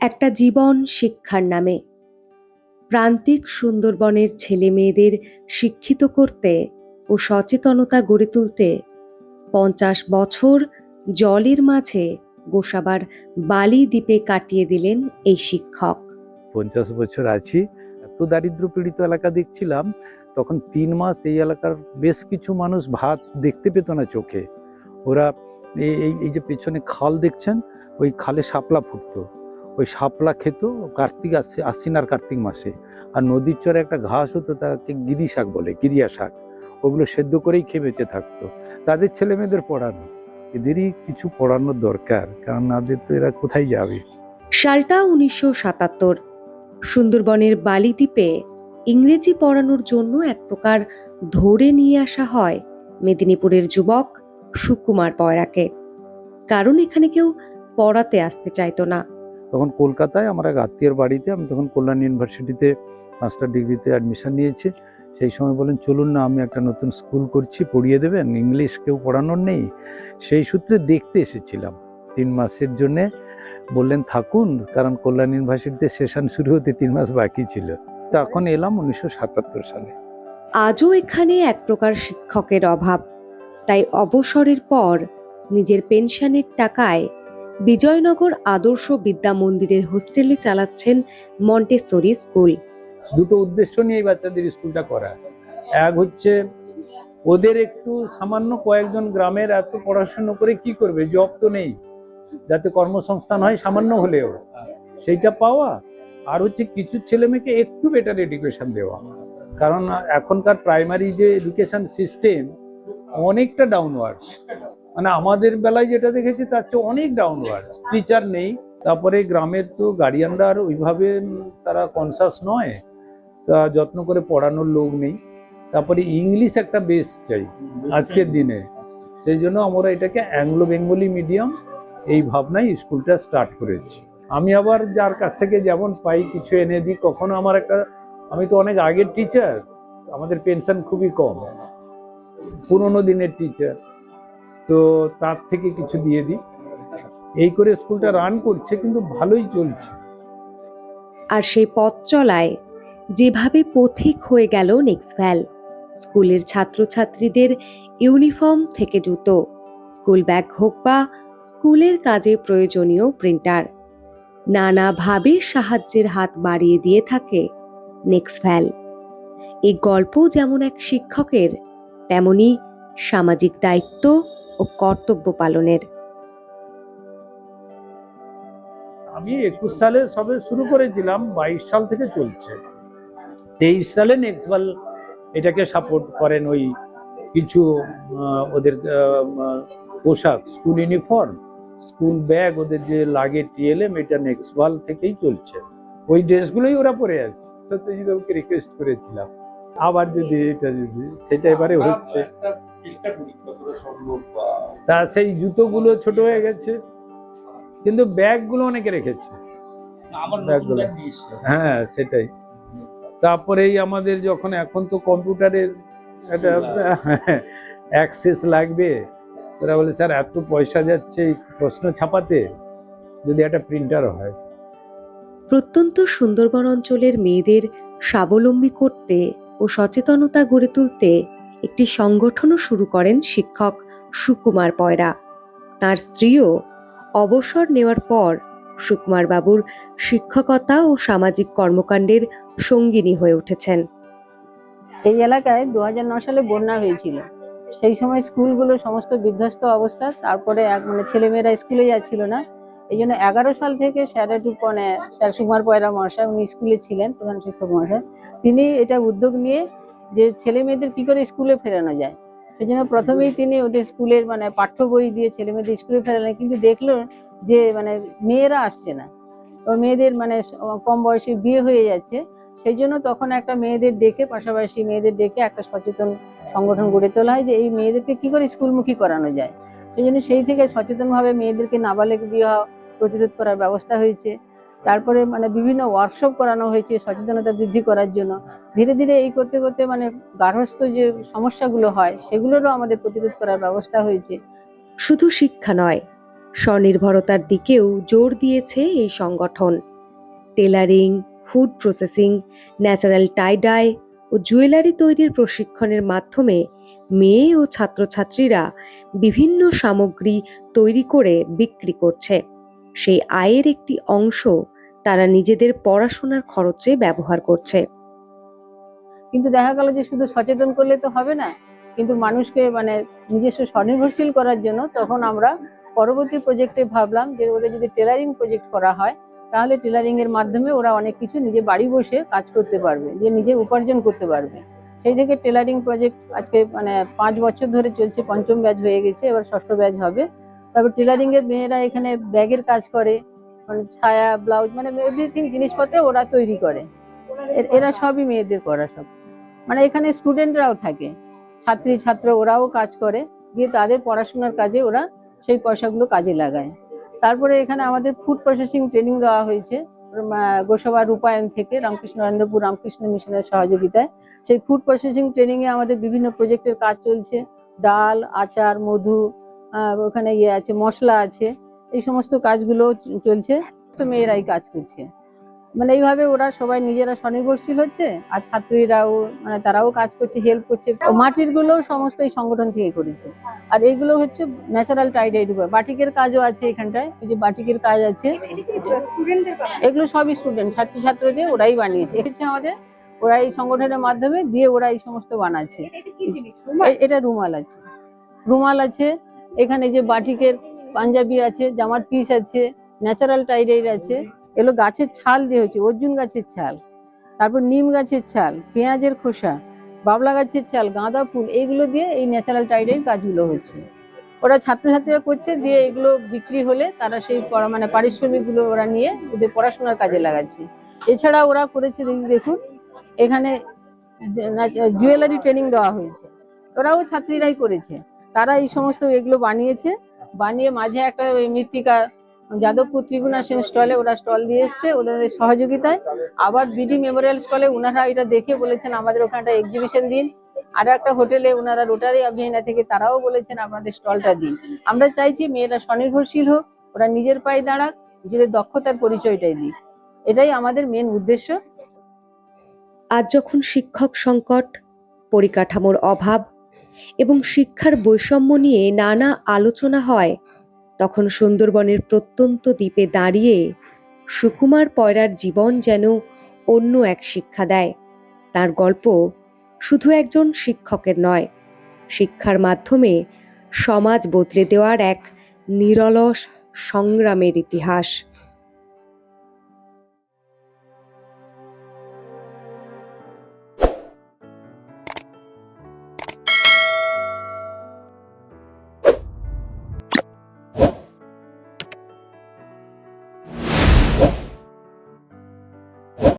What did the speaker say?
একটা জীবন শিক্ষার নামে প্রান্তিক সুন্দরবনের ছেলে মেয়েদের শিক্ষিত করতে ও সচেতনতা গড়ে তুলতে ৫০ বছর জলের মাঝে গোসাবার বালি দ্বীপে কাটিয়ে দিলেন এই শিক্ষক। ৫০ বছর আছি। এত দারিদ্র পীড়িত এলাকা দেখছিলাম, তখন ৩ মাস এই এলাকার বেশ কিছু মানুষ ভাত দেখতে পেত না চোখে। ওরা এই যে পেছনে খাল দেখছেন, ওই খালে শাপলা ফুটতো, ওই শাপলা খেত কার্তিক আশ্বিন আর কার্তিক মাসে। আর নদীর চরে একটা ঘাস হতো, তাকে গিরি শাক বলে, গিরিয়া শাক, ওগুলো সেদ্ধ করেই খেয়ে বেঁচে থাকতো। তাদের ছেলে মেয়েদের পড়ানো, এদেরই কিছু পড়ানোর দরকার, কারণ নাদের তো এরা কোথায় যাবে। সালটা ১৯৭৭। সুন্দরবনের বালি দ্বীপে ইংরেজি পড়ানোর জন্য এক প্রকার ধরে নিয়ে আসা হয় মেদিনীপুরের যুবক সুকুমার পয়রাকে। কারণ এখানে কেউ পড়াতে আসতে চাইতো না। তখন কলকাতায় আমার এক আত্মীয়ের বাড়িতে, আমি তখন কল্যাণ ইউনিভার্সিটিতে মাস্টার ডিগ্রিতে অ্যাডমিশন নিয়েছি। সেই সময় বলেন, চলুন না, আমি একটা নতুন স্কুল করছি, পড়িয়ে দেবেন, ইংলিশ কেউ পড়ানোর নেই। সেই সূত্রে দেখতে এসেছিলাম ৩ মাসের জন্যে। বললেন থাকুন, কারণ কল্যাণ ইউনিভার্সিটিতে সেশন শুরু হতে ৩ মাস বাকি ছিল। তখন এলাম ১৯৭৭ সালে। আজও এখানে এক প্রকার শিক্ষকের অভাব। তাই অবসরের পর নিজের পেনশনের টাকায় বিজয়নগর আদর্শ বিদ্যা মন্দিরের হোস্টেলে চালাচ্ছেন মন্টেসরি স্কুল। দুটো উদ্দেশ্য নিয়ে এই বাচ্চাদের স্কুলটা করা। এক হচ্ছে ওদের একটু সামান্য কয়েকজন গ্রামের এত পড়াশুনো করে কি করবে, জব তো নেই, যাতে কর্মসংস্থান হয় সামান্য হলেও, সেইটা পাওয়া। আর হচ্ছে কিছু ছেলে মেয়েকে একটু বেটার এডুকেশন দেওয়া, কারণ এখনকার প্রাইমারি যে এডুকেশন সিস্টেম অনেকটা ডাউনওয়ার্ডস, মানে আমাদের বেলায় যেটা দেখেছি তার চেয়ে অনেক ডাউনওয়ার্ডস। টিচার নেই, তারপরে গ্রামের তো গার্ডিয়ানরা আর ওইভাবে তারা কনসাস নয়, তা যত্ন করে পড়ানোর লোক নেই। তারপরে ইংলিশ একটা বেস চাই আজকের দিনে, সেই জন্য আমরা এটাকে অ্যাংলো বেঙ্গলি মিডিয়াম এই ভাবনায় স্কুলটা স্টার্ট করেছি। আমি আবার যার কাছ থেকে যেমন পাই কিছু এনে দিই। কখনো আমার আমি তো অনেক আগের টিচার, আমাদের পেনশন খুবই কম, পুরোনো দিনের টিচার, তো তার থেকে কিছু দিয়ে দিই। এই করে স্কুলটা রান করছে, কিন্তু ভালোই চলছে। আর সেই পথ চলায় যেভাবে পথিক হয়ে গেল নেক্সভ্যাল। স্কুলের ছাত্রছাত্রীদের ইউনিফর্ম থেকে জুতো, স্কুল ব্যাগ হোক বা স্কুলের কাজে প্রয়োজনীয় প্রিন্টার, নানাভাবে সাহায্যের হাত বাড়িয়ে দিয়ে থাকে নেক্সভ্যাল। এই গল্প যেমন এক শিক্ষকের, তেমনি সামাজিক দায়িত্ব ও কর্তব্য পালনের। আমি ২১ সালে সবে শুরু করেছিলাম, ২২ সাল থেকে চলছে। ২৩ সালে নেক্সটভাল এটাকে সাপোর্ট করেন, ওই কিছু ওদের পোশাক, স্কুল ইউনিফর্ম, স্কুল ব্যাগ, ওদের যে লাগে টিএলএম, এটা নেক্সটভাল থেকেই চলছে। ওই ড্রেসগুলোই ওরা পরে আছে। সত্যজিৎবাবুকে রিকোয়েস্ট করেছিলাম আবার যদি এটা যদি সেটা এবারে হচ্ছে। তা সেই জুতোগুলো ছোট হয়ে গেছে, কিন্তু ব্যাগগুলো অনেকে রেখেছে, ব্যাগগুলো। হ্যাঁ, সেটাই। তারপরেই আমাদের যখন এখন তো কম্পিউটারের একটা অ্যাক্সেস লাগবে, তারা বলে স্যার এত পয়সা যাচ্ছে এই প্রশ্ন ছাপাতে, যদি একটা প্রিন্টার হয়। প্রত্যন্ত সুন্দরবন অঞ্চলের মেয়েদের স্বাবলম্বী করতে ও সচেতনতা গড়ে তুলতে একটি সংগঠনও শুরু করেন শিক্ষক সুকুমার পয়রা। তার স্ত্রীও অবসর নেওয়ার পর সুকুমার বাবুর শিক্ষকতা ও সামাজিক কর্মকাণ্ডের সঙ্গিনী হয়ে উঠেছেন। এই এলাকায় ২০০৯ সালে বন্যা হয়েছিল। সেই সময় স্কুলগুলো সমস্ত বিধ্বস্ত অবস্থা। তারপরে ছেলেমেয়েরা স্কুলে যাচ্ছিল না। এই জন্য ১১ সাল থেকে স্যার সুকুমার পয়রা মহাশয়, উনি স্কুলে ছিলেন, প্রধান শিক্ষক মহাশয়, তিনি এটা উদ্যোগ নিয়ে যে ছেলে মেয়েদের কি করে স্কুলে ফেরানো যায়। সেই জন্য প্রথমেই তিনি ওদের স্কুলের পাঠ্য বই দিয়ে ছেলে মেয়েদের স্কুলে ফেরালেন। কিন্তু দেখলো যে মেয়েরা আসছে না, ও মেয়েদের কম বয়সে বিয়ে হয়ে যাচ্ছে। সেই জন্য তখন একটা পাশাপাশি মেয়েদের ডেকে একটা সচেতন সংগঠন গড়ে তোলা হয় যে এই মেয়েদেরকে কি করে স্কুলমুখী করানো যায়। সেই জন্য সেই থেকে সচেতনভাবে মেয়েদেরকে নাবালিক বিবাহ প্রতিরোধ করার ব্যবস্থা হয়েছে। তারপরে বিভিন্ন ওয়ার্কশপ করানো হয়েছে সচেতনতা বৃদ্ধি করার জন্য। ধীরে ধীরে এই করতে করতে গার্হস্থ্য যে সমস্যাগুলো হয় সেগুলোরও আমাদের প্রতিরোধ করার ব্যবস্থা হয়েছে। শুধু শিক্ষা নয়, স্বনির্ভরতার দিকেও জোর দিয়েছে এই সংগঠন। Tailoring, food processing, natural tie-dye ও জুয়েলারি তৈরির প্রশিক্ষণের মাধ্যমে মেয়ে ও ছাত্রছাত্রীরা বিভিন্ন সামগ্রী তৈরি করে বিক্রি করছে। সেই আয়ের একটি অংশ তারা নিজেদের পড়াশোনার খরচে ব্যবহার করছে। কিন্তু দেখা গেল যে শুধু সচেতন করলে তো হবে না, কিন্তু মানুষকে মানে নিজস্ব স্বনির্ভরশীল করার জন্য তখন আমরা পরবর্তী প্রজেক্টে ভাবলাম যে ওদের যদি টেলারিং প্রজেক্ট করা হয় তাহলে টেলারিং এর মাধ্যমে ওরা অনেক কিছু নিজে বাড়ি বসে কাজ করতে পারবে, যে নিজে উপার্জন করতে পারবে। সেই থেকে টেলারিং প্রজেক্ট আজকে মানে 5 বছর ধরে চলছে, পঞ্চম ব্যাচ হয়ে গেছে, এবার ষষ্ঠ ব্যাচ হবে। তারপর টেলারিং এর মেয়েরা এখানে ব্যাগের কাজ করে, মানে ছায়া, ব্লাউজ, মানে এভরিথিং জিনিসপত্র ওরা তৈরি করে। এরা সবই মেয়েদের করা সব। মানে এখানে স্টুডেন্টরাও থাকে, ছাত্রী ছাত্র ওরাও কাজ করে, দিয়ে তাদের পড়াশোনার কাজে ওরা সেই পয়সাগুলো কাজে লাগায়। তারপরে এখানে আমাদের ফুড প্রসেসিং ট্রেনিং দেওয়া হয়েছে গোসবা রূপায়ণ থেকে, রামকৃষ্ণেন্দ্রপুর রামকৃষ্ণ মিশনের সহযোগিতায়। সেই ফুড প্রসেসিং ট্রেনিং এ আমাদের বিভিন্ন প্রজেক্টের কাজ চলছে, ডাল, আচার, মধু, ওখানে ইয়ে আছে, মশলা আছে, এই সমস্ত কাজগুলো চলছে। তো মেয়েরাই কাজ করছে। মানে এইভাবে ওরা সবাই নিজেরা স্বনির্ভরশীল হচ্ছে, আর ছাত্রীরাও মানে তারাও কাজ করছে, হেল্প করছে। মাটির গুলো সমস্ত এই সংগঠন থেকে করেছে। আর এইগুলো হচ্ছে ন্যাচারাল টাই-ডাই উপর বাটিকের কাজও আছে এখানটায়, এই যে বাটিকের কাজ আছে, এগুলো সবই স্টুডেন্ট ছাত্রী ছাত্রীদের ওরাই বানিয়েছে। এটা আমাদের ওরা এই সংগঠনের মাধ্যমে দিয়ে ওরা এই সমস্ত বানাচ্ছে। এটা রুমাল আছে, রুমাল আছে এখানে, যে বাটিকের পাঞ্জাবি আছে, জামার পিস আছে, ন্যাচারাল টাই-ডাই আছে। এগুলো গাছের ছাল দিয়ে হচ্ছে, অর্জুন গাছের ছাল, তারপর নিম গাছের ছাল, পেঁয়াজের খোসা, বাবলা গাছের ছাল, গাঁদা ফুল, এইগুলো দিয়ে এই ন্যাচারাল টাই-ডাই কাজগুলো হচ্ছে। ওরা ছাত্রছাত্রীরা করছে, দিয়ে এগুলো বিক্রি হলে তারা সেই মানে পারিশ্রমিকগুলো ওরা নিয়ে ওদের পড়াশোনার কাজে লাগাচ্ছে। এছাড়া ওরা করেছে দেখুন এখানে জুয়েলারি ট্রেনিং দেওয়া হয়েছে, ওরাও ছাত্রীরাই করেছে। তারা এই সমস্ত এগুলো বানিয়েছে, বানিয়ে মাঝে একটা ওই মৃত্তিকা যাদবপুর ত্রিগুণা সেন স্টলে ওরা স্টল দিয়ে এসছে ওদের সহযোগিতায়। আবার বিডি মেমোরিয়াল স্টলে ওনারা এটা দেখে বলেছেন আমাদের ওখানটা এক্সিবিশন দিন। আর একটা হোটেলে ওনারা রোটারি অভিযান থেকে তারাও বলেছেন আপনাদের স্টলটা দিন। আমরা চাইছি মেয়েরা স্বনির্ভরশীল হোক, ওরা নিজের পায়ে দাঁড়াক, নিজেদের দক্ষতার পরিচয়টাই দিক, এটাই আমাদের মেন উদ্দেশ্য। আজ যখন শিক্ষক সংকট, পরিকাঠামোর অভাব এবং শিক্ষার বৈষম্য নিয়ে নানা আলোচনা হয়, তখন সুন্দরবনের প্রত্যন্ত দ্বীপে দাঁড়িয়ে সুকুমার পয়রার জীবন যেন অন্য এক শিক্ষা দেয়। তার গল্প শুধু একজন শিক্ষকের নয়, শিক্ষার মাধ্যমে সমাজ বদলে দেওয়ার এক নিরলস সংগ্রামের ইতিহাস।